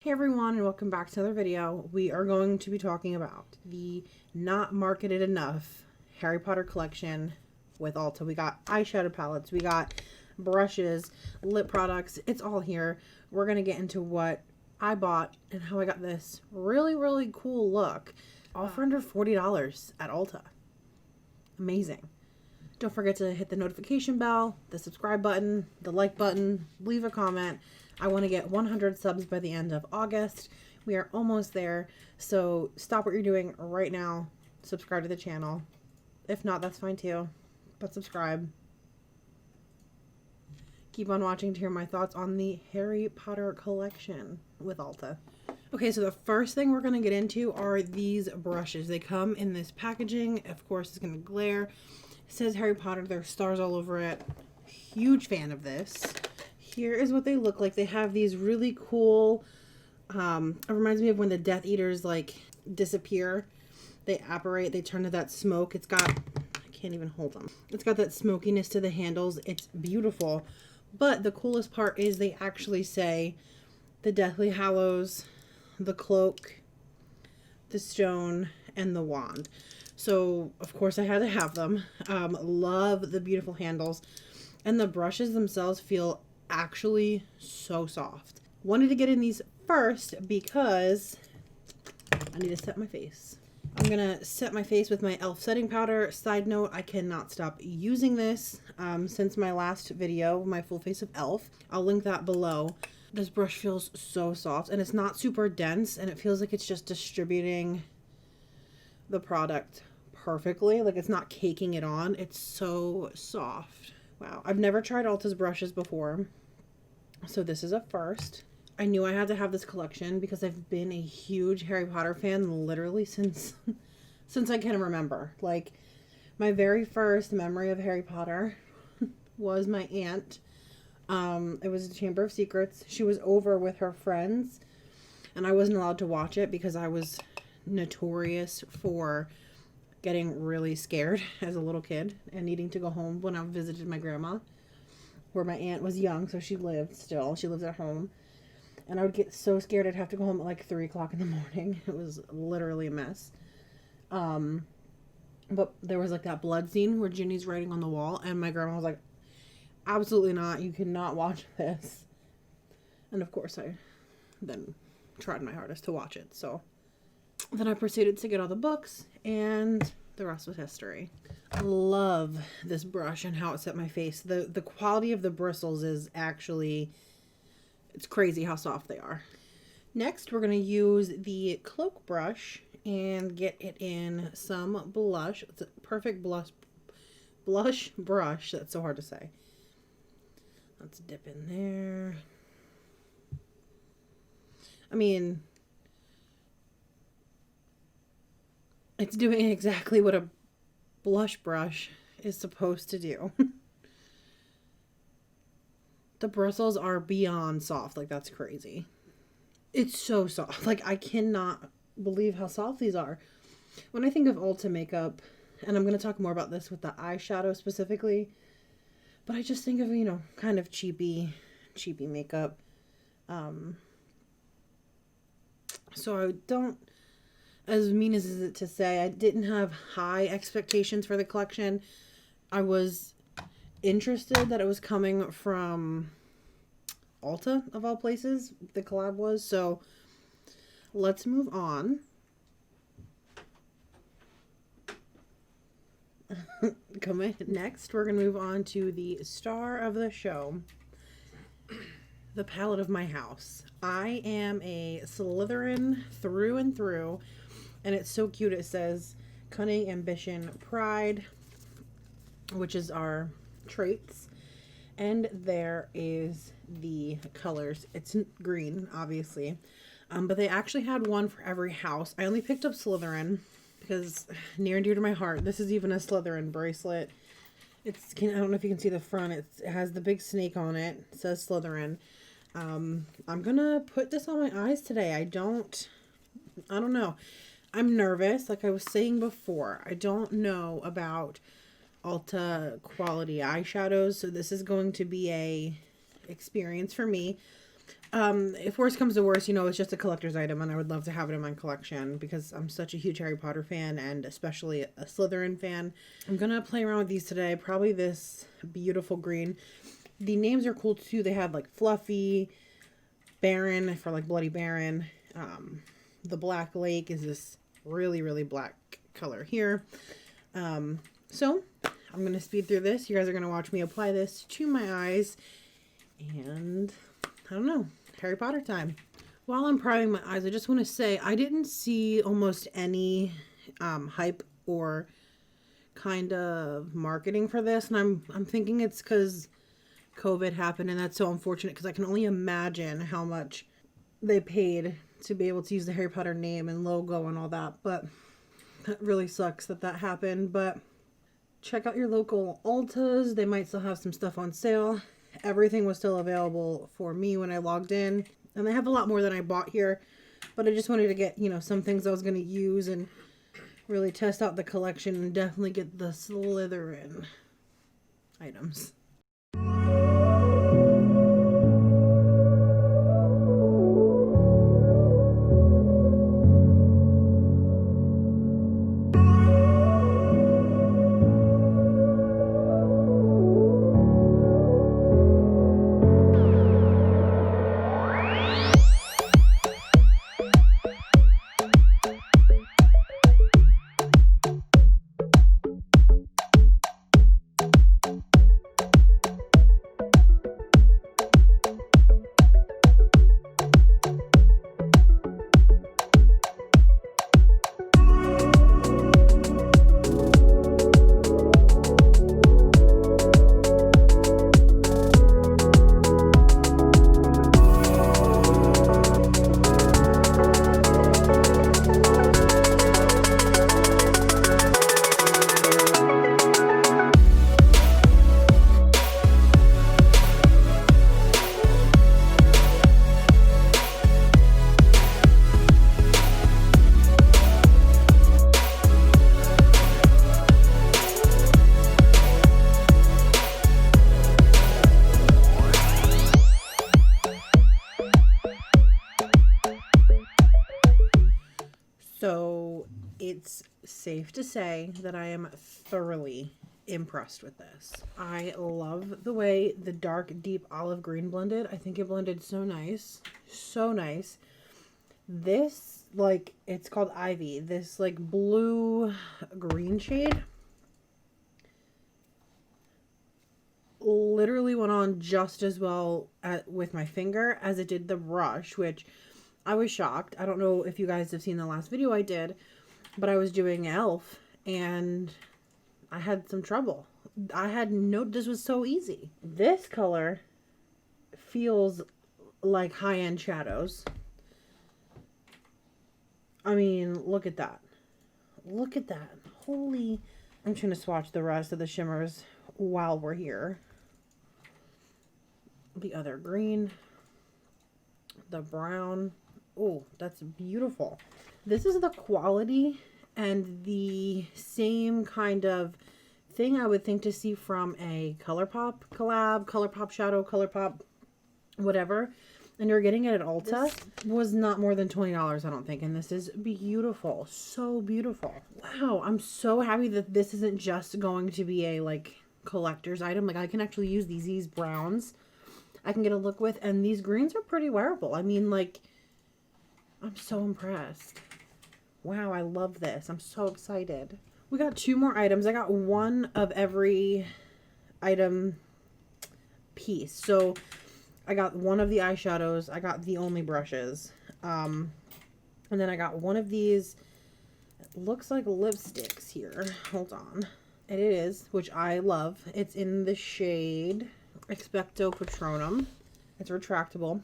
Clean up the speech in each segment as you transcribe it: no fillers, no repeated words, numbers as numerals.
Hey everyone, and welcome back to another video. We are going to be talking about the not marketed enough Harry Potter collection with Ulta. We got eyeshadow palettes, we got brushes, lip products. It's all here. We're going to get into what I bought and how I got this really cool look. All for under $40 at Ulta. Amazing. Don't forget to hit the notification bell, the subscribe button, the like button, leave a comment. I want to get 100 subs by the end of August. We are almost there, so stop what you're doing right now. Subscribe to the channel. If not, that's fine too, but subscribe. Keep on watching to hear my thoughts on the Harry Potter collection with Ulta. Okay, so the first thing we're going to get into are these brushes. They come in this packaging. Of course, it's going to glare. It says Harry Potter. There are stars all over it. Huge fan of this. Here is what they look like. They have these really cool, it reminds me of when the Death Eaters like disappear. They apparate, they turn to that smoke. It's got, I can't even hold them. It's got that smokiness to the handles. It's beautiful. But the coolest part is they actually say the Deathly Hallows, the cloak, the stone, and the wand. So of course I had to have them. Love the beautiful handles. And the brushes themselves feel actually so soft. Wanted to get in these first because I need to set my face. I'm gonna set my face with my e.l.f. setting powder. Side note, I cannot stop using this since my last video, my full face of e.l.f. I'll link that below. This brush feels so soft and it's not super dense, and it feels like it's just distributing the product perfectly. Like it's not caking it on. It's so soft. Wow. I've never tried Ulta's brushes before, so this is a first. I knew I had to have this collection because I've been a huge Harry Potter fan literally since I can remember. Like, my very first memory of Harry Potter was my aunt. It was the Chamber of Secrets. She was over with her friends, and I wasn't allowed to watch it because I was notorious for getting really scared as a little kid and needing to go home when I visited my grandma, where my aunt was young, so she lived still. She lives at home. And I would get so scared I'd have to go home at like 3 o'clock in the morning. It was literally a mess. But there was like that blood scene where Ginny's writing on the wall, and my grandma was like, absolutely not. You cannot watch this. And of course I then tried my hardest to watch it. So then I proceeded to get all the books, and the rest was history. I love this brush and how it set my face. The quality of the bristles is actually, it's crazy how soft they are. Next, we're going to use the cloak brush and get it in some blush. It's a perfect blush brush. That's so hard to say. Let's dip in there. I mean, it's doing exactly what a blush brush is supposed to do. The bristles are beyond soft. Like, that's crazy. It's so soft. Like, I cannot believe how soft these are. When I think of Ulta makeup, and I'm going to talk more about this with the eyeshadow specifically, but I just think of, you know, kind of cheapy makeup. So I don't, as mean as it to say, I didn't have high expectations for the collection. I was interested that it was coming from Ulta, of all places. The collab was. So let's move on. Next, we're going to move on to the star of the show, the palette of my house. I am a Slytherin through and through, and it's so cute. It says cunning, ambition, pride, which is our traits. And there is the colors. It's green, obviously. But they actually had one for every house. I only picked up Slytherin because near and dear to my heart. This is even a Slytherin bracelet. I don't know if you can see the front. It has the big snake on it. It says Slytherin. I'm gonna put this on my eyes today. I don't know. I'm nervous, like I was saying before. I don't know about Ulta quality eyeshadows, so this is going to be a experience for me. If worse comes to worse, you know, it's just a collector's item and I would love to have it in my collection because I'm such a huge Harry Potter fan and especially a Slytherin fan. I'm gonna play around with these today. Probably this beautiful green. The names are cool too. They have like Fluffy, Baron for like Bloody Baron. The Black Lake is this really, really black color here. So I'm going to speed through this. You guys are going to watch me apply this to my eyes. And I don't know, Harry Potter time. While I'm priming my eyes, I just want to say I didn't see almost any hype or kind of marketing for this. And I'm thinking it's because COVID happened, and that's so unfortunate because I can only imagine how much they paid to be able to use the Harry Potter name and logo and all that. But that really sucks that that happened. But check out your local Ultas. They might still have some stuff on sale. Everything was still available for me when I logged in. And they have a lot more than I bought here. But I just wanted to get, you know, some things I was going to use and really test out the collection and definitely get the Slytherin items. So it's safe to say that I am thoroughly impressed with this. I love the way the dark, deep olive green blended. I think it blended so nice. So nice. This, like, it's called Ivy. This, like, blue green shade literally went on just as well with my finger as it did the brush, which I was shocked. I don't know if you guys have seen the last video I did, but I was doing elf and I had some trouble. This was so easy. This color feels like high-end shadows. I mean, look at that. Look at that. Holy. I'm trying to swatch the rest of the shimmers while we're here. The other green. The brown. Oh, that's beautiful. This is the quality and the same kind of thing I would think to see from a Collab, Colourpop shadow, Colourpop, whatever. And you're getting it at Ulta. This was not more than $20, I don't think. And this is beautiful. So beautiful. Wow. I'm so happy that this isn't just going to be a, like, collector's item. Like, I can actually use these browns I can get a look with. And these greens are pretty wearable. I mean, like, I'm so impressed. Wow, I love this. I'm so excited. We got 2 more items. I got one of every item piece. So I got one of the eyeshadows. I got the only brushes. And then I got one of these. It looks like lipsticks here. Hold on. It is, which I love. It's in the shade Expecto Patronum. It's retractable.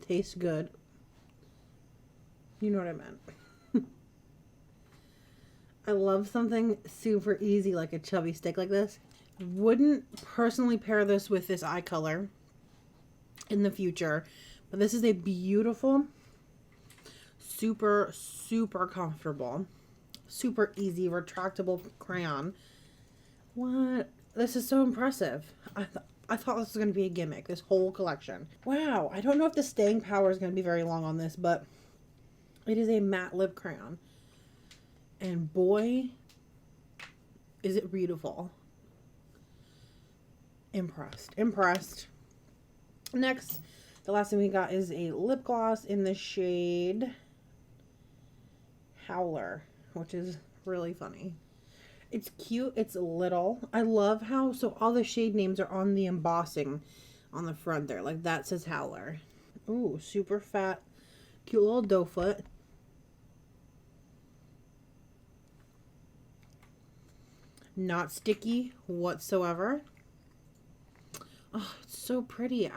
Tastes good. You know what I meant. I love something super easy like a chubby stick like this. Wouldn't personally pair this with this eye color in the future, but this is a beautiful, super comfortable, super easy retractable crayon. What? This is so impressive. I thought this was going to be a gimmick, this whole collection. Wow, I don't know if the staying power is going to be very long on this, but it is a matte lip crayon. And boy, is it beautiful. Impressed. Impressed. Next, the last thing we got is a lip gloss in the shade Howler, which is really funny. It's cute. It's little. I love how, so all the shade names are on the embossing on the front there. Like that says Howler. Ooh, super fat, cute little doe foot. Not sticky whatsoever. Oh, it's so pretty.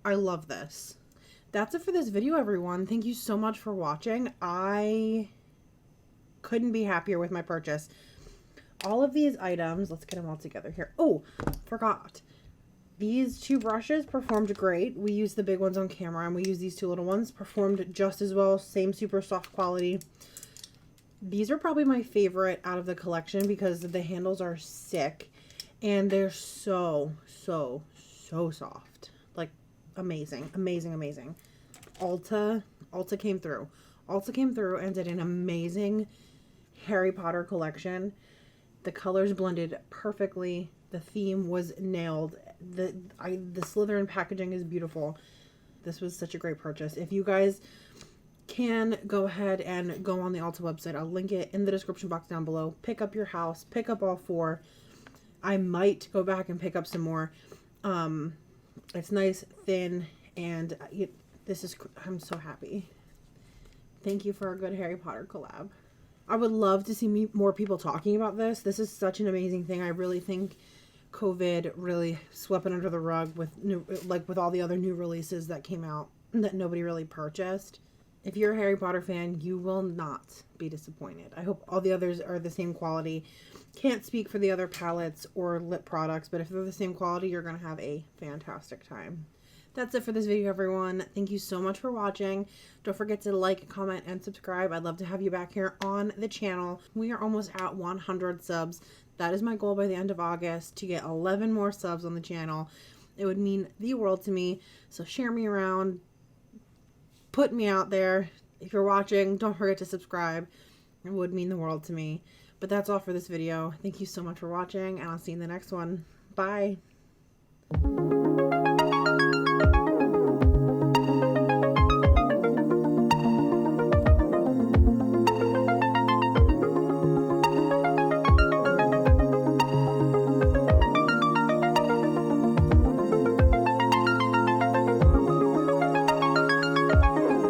I love this. That's it for this video, everyone. Thank you so much for watching. I couldn't be happier with my purchase. All of these items, let's get them all together here. Oh, forgot. These two brushes performed great. We used the big ones on camera and we used these two little ones. Performed just as well. Same super soft quality. These are probably my favorite out of the collection because the handles are sick and they're so soft. Like amazing, amazing, amazing. Ulta came through. Ulta came through and did an amazing Harry Potter collection. The colors blended perfectly. The theme was nailed. The Slytherin packaging is beautiful. This was such a great purchase. If you guys can go ahead and go on the Ulta website, I'll link it in the description box down below. Pick up your house. Pick up all four. I might go back and pick up some more. It's nice, thin, and I'm so happy. Thank you for a good Harry Potter collab. I would love to see more people talking about this. This is such an amazing thing. I really think COVID really swept it under the rug with with all the other new releases that came out that nobody really purchased. If you're a Harry Potter fan, you will not be disappointed. I hope all the others are the same quality. Can't speak for the other palettes or lip products, but if they're the same quality, you're going to have a fantastic time. That's it for this video, everyone. Thank you so much for watching. Don't forget to like, comment, and subscribe. I'd love to have you back here on the channel. We are almost at 100 subs. That is my goal by the end of August, to get 11 more subs on the channel. It would mean the world to me. So share me around. Put me out there. If you're watching, don't forget to subscribe. It would mean the world to me. But that's all for this video. Thank you so much for watching, and I'll see you in the next one. Bye.